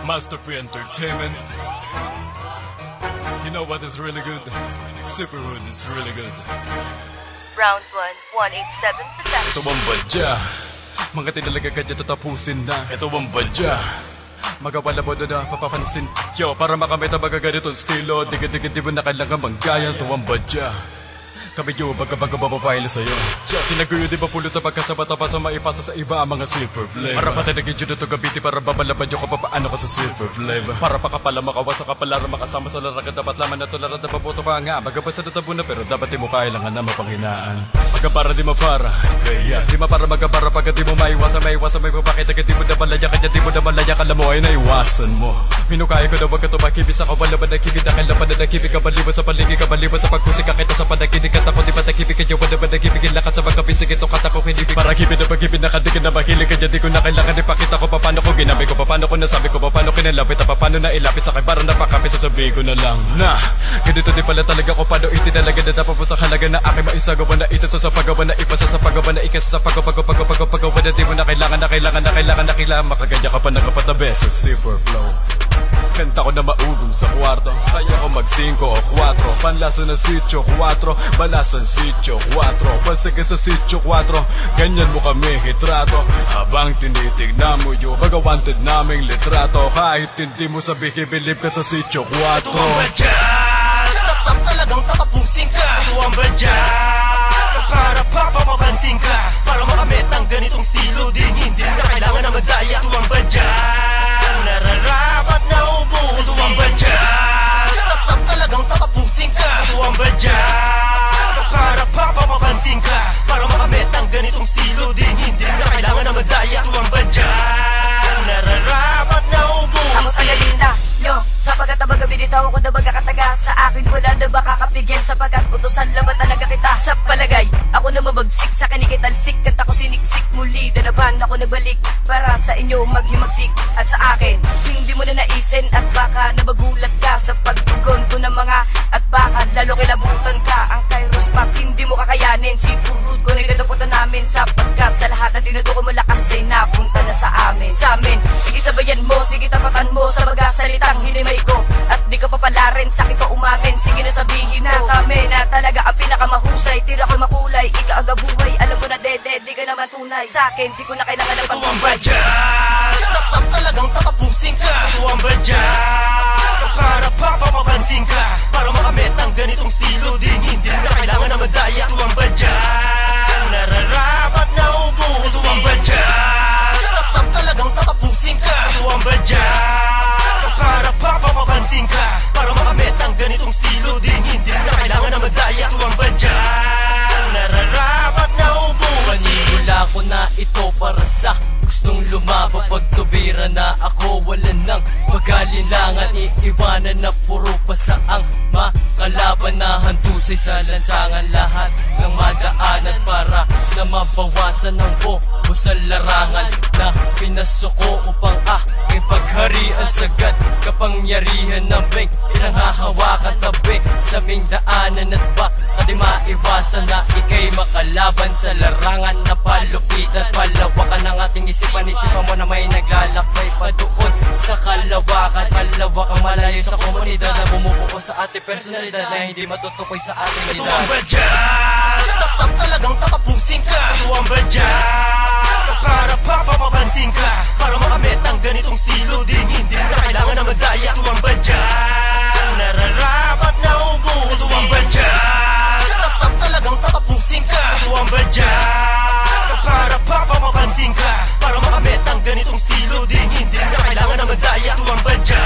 Master Free Entertainment. You know what is really good? Superhood is really good. Round 1, 187%. Ito ang badya. Mga tinalaga ka dyan tatapusin na. Ito ang badya. Magawala mo na papapansin. Yo, para makamit ang mga ganitong estilo. Digit-digit di mo na kailangan manggaya. Ito ang badya. Kami yung baga-baga babapahil sa'yo. Yo, tinaguyo di ba pulot na pagkasabata pa sa maipasa sa iba ang mga silver flavor. Para patinagin dyan ito gabiti para babalabad yung kapapaano ka sa silver flavor. Para pakapala makawas sa kapalara makasama sa laragan. Dapat laman na tularan na paboto ka nga. Magabasa na tabo na pero dapat di mo kailangan na mapanghinaan. Magabara di mapara. Kaya di mapara magabara pagka di mo maiwasan. Maiwasan may papakita ka di mo na malaya. Kanya di mo na malaya kala mo ay naiwasan mo. Minukaya ko na wag ka tumakibis ako. Balaban na kibid na kailaban na nakibig ka baliban sa paligid ka baliban sa pagkusik ka kita sa panaginig ka. Ako di ba takibig ka dyan, wala ba nagibigin lakas sa magkapisig ito kata ko hinibig. Para kibid na pagkibid na kadigin na mahilig ka dyan, di ko na kailangan ipakita ko paano ko ginamit ko, paano ko nasabi ko, paano kinalapit, paano na ilapit sa akin, para napakapit sasabihin ko na lang na ganito di pala talaga ko, paano itinalaga na dapat po sa halaga na aking maisagawa na ito sa pagawa na ipasa sa pagawa na ikasa sa pagawa na di mo na kailangan makagaya ka pa nakapatabi sa Super Flow. Kanta ko na maugong sa kwarto, kaya ko mag 5 o 4. Panlasa na sityo 4, balasan sityo 4. Balsige sa sityo 4, ganyan mo kami hitrato. Habang tinitignan mo yung baga wanted naming litrato. Kahit hindi mo sabihin, believe ka sa sityo 4. Ito ang badya, talagang tatapusin ka. Ito ang badya, para papapansin ka. Para makamit ang ganitong stilo, din hindi na kailangan na madaya. Ito ang badya, nararapat na ubus. Ito ang badya, talagang tatapusin ka. Ito ang badya, para papapansin ka. Para makamit ang ganitong stilo, din hindi na kailangan na madaya. Ito ang badya, nararapat na ubus. Ako sagalita nyo, sapagat na baga binitaw ako na baga kataga. Sa akin wala na makakapigil, sapagat utusan laban talaga kita. Sa palagay, ako na mabagsik, sa kanikitalsik at ako siniksik muli. Danaban ako nabalik para sa inyo maghimagsik. At sa akin, hindi mo na naisin at baka nabagulat ka sa pagtugon ko ng mga at baka lalo kilabutan ka. Ang Kairos Pop, hindi mo kakayanin. Si Purud ko nagkadaputan namin sapagkat sa lahat na tinutuko mo lakas ay napunta na sa amin. Sa amin, sige sabayan mo, sige tapatan mo sa mga salitang hinimay ko. At di ka papalarin, sakit ko umamin. Sige na sabihin na kami na talaga ang pinakamahusay. Tira ko makulay, ikaaga buhay. Alam ko na dede, di ka naman tunay. Sa akin, di ko na kailangan ng ito ang badya, talagang tatapusin ka. Ito ang badya, para papapansin ka. Para makamit ang ganitong stilo, din hindi na kailangan na madaya. Ito ang badya, nararapat na ubus. Ito ang badya, talagang tatapusin ka. Ito ang badya, para papapansin ka. Para makamit ang ganitong stilo, din hindi na kailangan na madaya. Ito ang badya, nararapat na ubus. Panigula ko na ito para sa gustong lumaba. Pag tubira na ako, wala nang magalinlangan. Iiwanan na puro pasaang makalaban na hantusay sa lansangan. Lahat ng madaanan para na mabawasan ng bobo sa larangan na pinasuko upang aking pagharian. Sagad kapangyarihan ng big pinanghahawakan tabi sa aming daanan. At baka di maiwasan na ikay makalaban sa larangan na palupitan. Palawakan ng ating isipan mo na may naglalakbay pa doon sa kalawakan. Kalawakang malayo sa komunidad na bumubuo sa ating personalidad na hindi matutukoy sa ating edad. Ito ang badya, talagang tatapusin ka. Ito ang badya, para papapansin ka. Para makamit ang ganitong stilo, din hindi na kailangan na madaya. Ito ang badya, nararapat na ubus. Ito ang badya, talagang tatapusin ka. Ito ang badya, para papapansin ka. Para makamit ang ganitong stilo, din hindi na kailangan na madaya. Ito ang badya,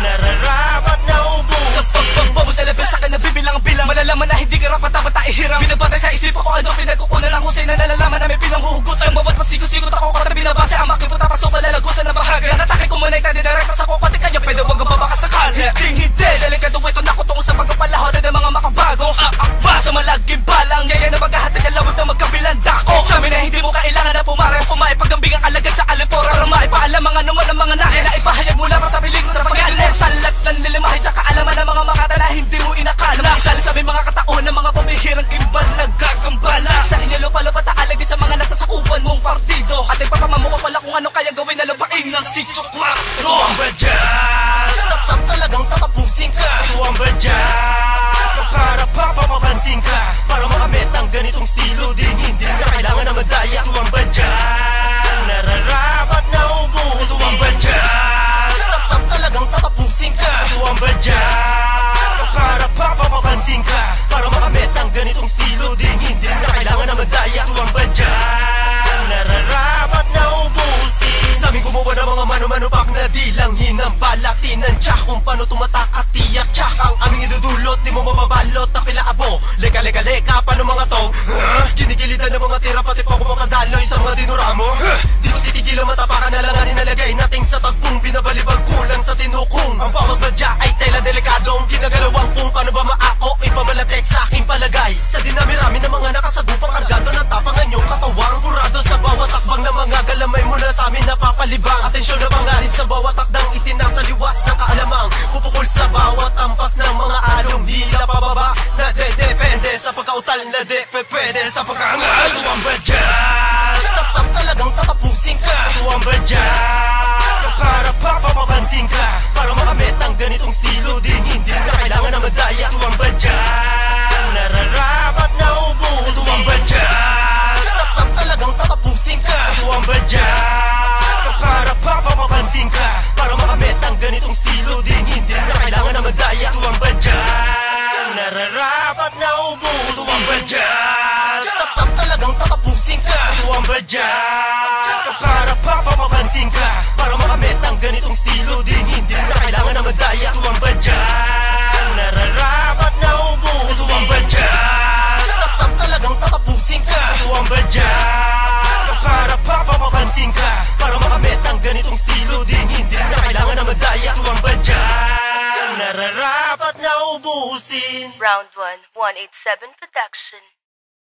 nararapat na ubus. Sa pagbababo sa level sa akin nabibilang-bilang, malalaman na hindi ka rapat-dapat ihiram. Binabatay sa isip ako ano pinagkukunan ang husay na nalalaman namin pinanghuhugutan. Bawat pasigo-sigot ako kada binabase ang makipunta paso malalagusan na bahagi. Nanatake ko muna itadi direkta sa kukwati kanya pwede wag ang babaka sakali. Hindi, delikado ito na ko tungo sa pagpapalahot ng mga makabagong aakba sa malaging balang. Yaya na maghahatid ang lawag na magkabilang dako. Sa amin na hindi mo kailangan na pumares kung maipagambing ang alagad sa alipora. Para maipaalam ang anuman ng mga nais na ipahayag mula pa sa peligro sa pag-alis. Salat ng nilimahin sa kaalaman ng mga makata na hindi mo inakala. Isalit sa aming mga katauhan ng mga pamihirang kimbal nagkakambala. Sa inyo lupa-lupa taalag din sa mga nasa sakupan mong partido. At ipapamamuha pala kung ano kaya gawin na lupain ng sityo 4. Ito ang badya. Talagang tatapusin ka. Ito ang badya. Para papapansin ka. Para makamit ang ganitong estilo, di hindi na kailangan na madaya. Ito ang badya. Nararapat na ubus. Ito ang badya. Talagang tatapusin ka. Ito ang badya. Para papapansin ka. Para makamit ang ganitong estilo, di hindi na kailangan na madaya. Ito ang badya. Nararapat na ubusin. Sa aming gumawa ng mga mano-manopak na di lang hinambalatinan. Tsak kung paano tumatak at tiyak. Tsak ang aming idudulot, di mo mababalot. Tapila abo, leka, paano mga to? Kinikilitan ng mga tira, pati pa ko makadaloy sa mga dinuramo. Di ko titigilan, matapakan na lang ang inalagay nating sa tagpong binabalibag kulang sa tinukong. Ang bawat badya ay tela delikadong ginagalawang kung paano ba maako ipamalatek sa aking palagay. Sa dinami-rami ng mga nakasagupang kargado na tapangan yung katawang burado sa bawat takbang ng mga galamay mula sa amin napapalibang. Atensyon na pangarip sa bawat takdang itinataliwas ng kaalamang pupukol sa bawat ampas ng mga along hila pababa na depende sa pagkautal na pwede sa pagkangal. Ito ang badya. Talagang tatapusin ka. Ito ang badya. Para papapansin ka. Para makamit ang ganitong estilo, di hindi na kailangan na madaya. Ito ang badya. Nararapat na ubus. Ito ang badya. Talagang tatapusin ka. Ito ang badya. Para papapansin ka. Para makamit ang ganitong estilo, di hindi na kailangan na madaya. Ito ang badya. Nararapat na ubus. Ito ang badya. Talagang tatapusin ka. Ito ang badya. Para papapansin ka. Para makamit ang ganitong estilo, di hindi na kailangan na madaya. Ito ang badya. Nararapat na ubus. Ito ang badya. Talagang tatapusin ka. Ito ang badya. Para papapansin ka. Para makamit ang ganitong estilo, di hindi na kailangan na madaya. Ito ang badya. Nararapat na ubusin. Round 1, 187 Production.